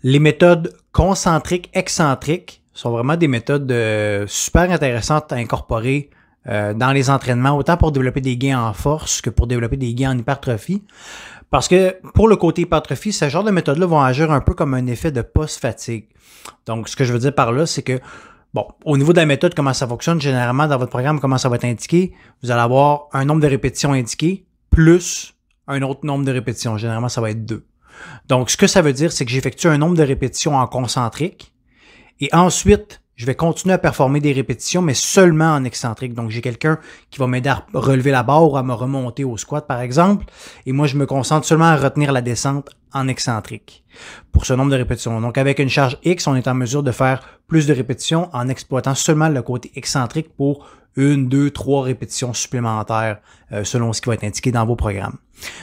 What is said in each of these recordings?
Les méthodes concentriques, excentriques sont vraiment des méthodes super intéressantes à incorporer dans les entraînements, autant pour développer des gains en force que pour développer des gains en hypertrophie. Parce que pour le côté hypertrophie, ce genre de méthodes-là vont agir un peu comme un effet de post-fatigue. Donc, ce que je veux dire par là, c'est que, bon, au niveau de la méthode, comment ça fonctionne, généralement, dans votre programme, comment ça va être indiqué, vous allez avoir un nombre de répétitions indiqué, plus un autre nombre de répétitions. Généralement, ça va être 2. Donc, ce que ça veut dire, c'est que j'effectue un nombre de répétitions en concentrique et ensuite, je vais continuer à performer des répétitions, mais seulement en excentrique. Donc, j'ai quelqu'un qui va m'aider à relever la barre ou à me remonter au squat, par exemple, et moi, je me concentre seulement à retenir la descente en excentrique pour ce nombre de répétitions. Donc, avec une charge X, on est en mesure de faire plus de répétitions en exploitant seulement le côté excentrique pour 1, 2, 3 répétitions supplémentaires selon ce qui va être indiqué dans vos programmes.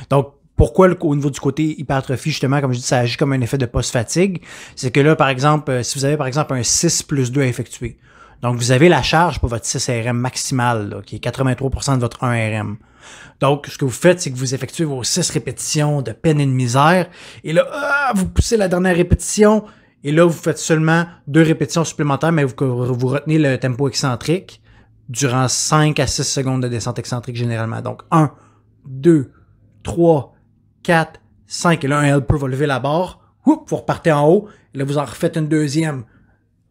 Donc, pourquoi au niveau du côté hypertrophie, justement, comme je dis, ça agit comme un effet de post-fatigue, c'est que là, par exemple, si vous avez par exemple un 6 plus 2 à effectuer, donc vous avez la charge pour votre 6 RM maximal, là, qui est 83% de votre 1 RM. Donc, ce que vous faites, c'est que vous effectuez vos 6 répétitions de peine et de misère, et là, vous poussez la dernière répétition, et là, vous faites seulement 2 répétitions supplémentaires, mais vous retenez le tempo excentrique durant 5 à 6 secondes de descente excentrique généralement. Donc, 1, 2, 3, 4, 5, et là, un helper va lever la barre, vous repartez en haut, et là, vous en refaites une deuxième.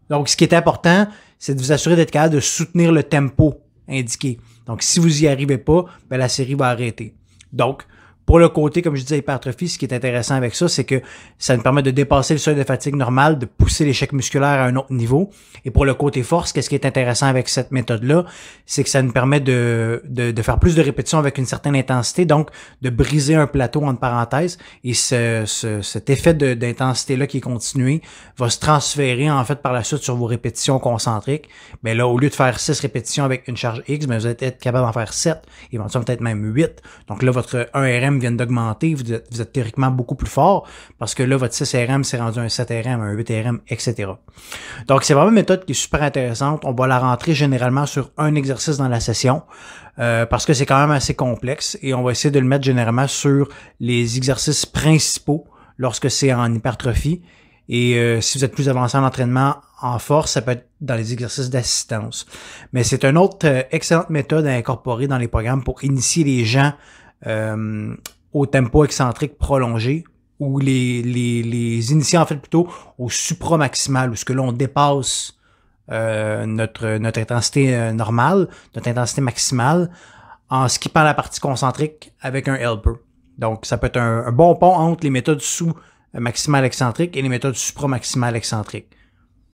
Donc, ce qui est important, c'est de vous assurer d'être capable de soutenir le tempo indiqué. Donc, si vous y arrivez pas, ben, la série va arrêter. Donc, pour le côté, comme je disais, hypertrophie, ce qui est intéressant avec ça, c'est que ça nous permet de dépasser le seuil de fatigue normal, de pousser l'échec musculaire à un autre niveau. Et pour le côté force, qu'est-ce qui est intéressant avec cette méthode-là, c'est que ça nous permet de faire plus de répétitions avec une certaine intensité, donc de briser un plateau entre parenthèses. Et cet effet d'intensité-là qui est continué va se transférer en fait par la suite sur vos répétitions concentriques. Mais là, au lieu de faire 6 répétitions avec une charge X, ben, vous allez être capable d'en faire 7, éventuellement peut-être même 8. Donc là, votre 1RM vient d'augmenter, vous êtes théoriquement beaucoup plus fort parce que là, votre 6RM s'est rendu un 7RM, un 8RM, etc. Donc, c'est vraiment une méthode qui est super intéressante. On va la rentrer généralement sur un exercice dans la session parce que c'est quand même assez complexe et on va essayer de le mettre généralement sur les exercices principaux lorsque c'est en hypertrophie. Et si vous êtes plus avancé en entraînement en force, ça peut être dans les exercices d'assistance. Mais c'est une autre excellente méthode à incorporer dans les programmes pour initier les gens au tempo excentrique prolongé ou les initier en fait plutôt au supramaximal où ce que là on dépasse notre intensité normale, notre intensité maximale en skippant la partie concentrique avec un helper. Donc ça peut être un bon pont entre les méthodes sous maximal excentrique et les méthodes supramaximal excentrique.